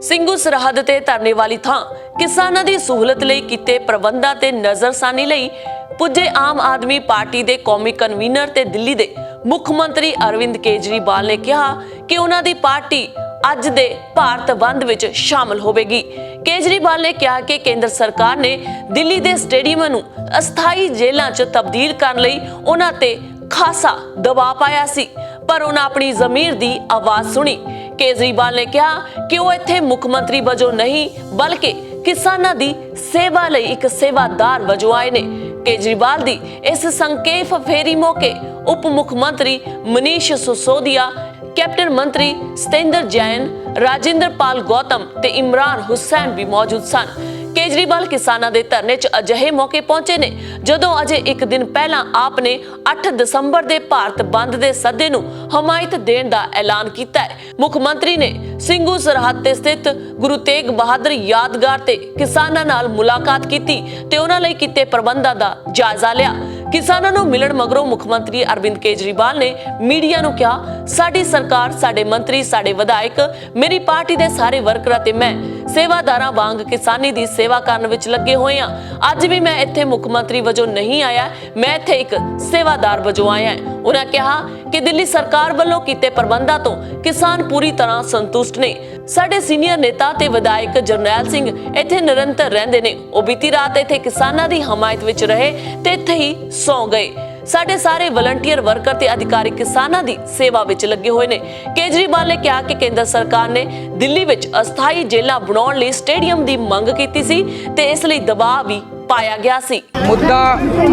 ਸਿੰਘੂ ਸਰਹੱਦ ਤੇ ਧਰਨੇ ਵਾਲੀ ਥਾਂ ਕਿਸਾਨਾਂ ਦੀ ਸਹੂਲਤ ਲਈ ਕੀਤੇ ਪ੍ਰਬੰਧਾਂ ਤੇ ਨਜ਼ਰਸਾਨੀ ਲਈ ਪੁੱਜੇ ਆਮ ਆਦਮੀ ਪਾਰਟੀ ਦੇ ਕੌਮੀ ਕਨਵੀਨਰ ਤੇ ਦਿੱਲੀ ਦੇ ਮੁੱਖ ਮੰਤਰੀ ਅਰਵਿੰਦ ਕੇਜਰੀਵਾਲ ਨੇ ਕਿਹਾ ਕਿ ਉਹਨਾਂ ਦੀ ਪਾਰਟੀ ਅੱਜ ਦੇ ਭਾਰਤ ਬੰਦ ਵਿੱਚ ਸ਼ਾਮਲ ਹੋਵੇਗੀ। ਕੇਜਰੀਵਾਲ ਨੇ ਕਿਹਾ ਕਿ ਕੇਂਦਰ ਸਰਕਾਰ ਨੇ ਦਿੱਲੀ ਦੇ ਸਟੇਡੀਅਮ ਨੂੰ ਅਸਥਾਈ ਜੇਲ੍ਹਾਂ 'ਚ ਤਬਦੀਲ ਕਰਨ ਲਈ ਉਹਨਾਂ ਤੇ ਖਾਸਾ ਦਬਾਅ ਪਾਇਆ ਸੀ, ਪਰ ਉਹਨਾਂ ਆਪਣੀ ਜ਼ਮੀਰ ਦੀ ਆਵਾਜ਼ ਸੁਣੀ। ਕੇਜਰੀਵਾਲ ਨੇ ਕਿਹਾ ਕਿ ਉਹ ਇੱਥੇ ਮੁੱਖ ਮੰਤਰੀ ਵਜੋਂ ਨਹੀਂ ਬਲਕਿ ਕਿਸਾਨਾਂ ਦੀ ਸੇਵਾ ਲਈ ਇੱਕ ਸੇਵਾਦਾਰ ਵਜੋਂ ਆਏ ਨੇ। ਕੇਜਰੀਵਾਲ ਦੀ ਇਸ ਸੰਕੇਤ ਫੇਰੀ ਮੌਕੇ ਉਪ ਮੁੱਖ ਮੰਤਰੀ ਮਨੀਸ਼ ਸਿਸੋਦੀਆ, कैप्टन मंत्री सतेंद्र जैन, राजेंद्र पाल गौतम ते इमरान हुसैन भी मौजूद सन। केजरीवाल किसानां दे धरने च अजिहे मौके पहुंचे ने जदों अजे एक दिन पहला आपने 8 दसंबर दे भारत बंद दे सद्दे नूं हमायत देण दा ऐलान कीता है। मुख मंत्री ने ਸਿੰਘੂ सरहद ते स्थित गुरु तेग बहादुर यादगार ते किसानां नाल मुलाकात कीती ते उन्हां लई कीते प्रबंधां दा जायजा लिया। किसानां नूं मिलण मगरों मुख मंत्री अरविंद केजरीवाल ने मीडिया नूं कहा, साडी सरकार, साडे मंत्री, साडे विधायक, मेरी पार्टी दे सारे वर्कर ते मैं सेवादारां वांग किसानी दी सेवा करन विच लगे होए हां। अज भी मैं इत्थे मुख मंत्री वजों नहीं आया, मैं इत्थे एक सेवादार वजों आया हां। उन्हां कहा कि दिल्ली सरकार वल्लों कीते प्रबंधां तों किसान पूरी तरह संतुष्ट ने। साडे सीनियर नेता ते विधायक जरनैल सिंह इत्थे निरंतर रहिंदे ने, ओह बीती रात इत्थे किसानां दी हमायत विच रहे ते इत्थे ही सौ गए। साडे सारे वलंटियर वर्कर ते अधिकारी किसानां दी सेवा विच लगे हुए ने। केजरीवाल ने कहा कि केंद्र सरकार ने दिल्ली विच अस्थाई जेलां बनाउण लई स्टेडियम दी मंग कीती सी ते इस लई दबाव भी पाया गया सी। मुद्दा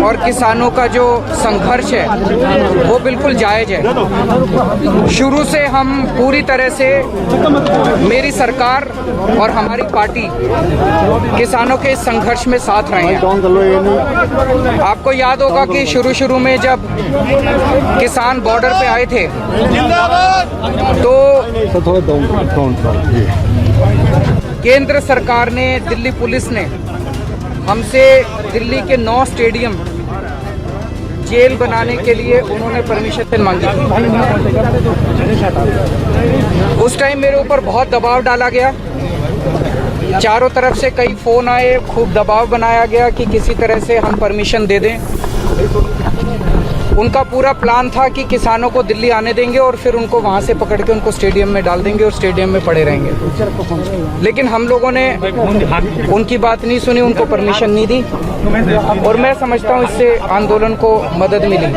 और किसानों का जो संघर्ष है वो बिल्कुल जायज है। शुरू से हम पूरी तरह से, मेरी सरकार और हमारी पार्टी किसानों के इस संघर्ष में साथ रहे हैं। आपको याद होगा कि शुरू में जब किसान बॉर्डर पे आए थे तो केंद्र सरकार ने, दिल्ली पुलिस ने हमसे दिल्ली के 9 स्टेडियम जेल बनाने के लिए उन्होंने परमिशन मांगी थी। उस टाइम मेरे ऊपर बहुत दबाव डाला गया, चारों तरफ से कई फोन आए, खूब दबाव बनाया गया कि किसी तरह से हम परमिशन दे दें। उनका पूरा प्लान था कि किसानों को दिल्ली आने देंगे और फिर उनको वहाँ से पकड़ के उनको स्टेडियम में डाल देंगे और स्टेडियम में पड़े रहेंगे। लेकिन हम लोगों ने उनकी बात नहीं सुनी, उनको परमिशन नहीं दी और मैं समझता हूँ इससे आंदोलन को मदद मिली।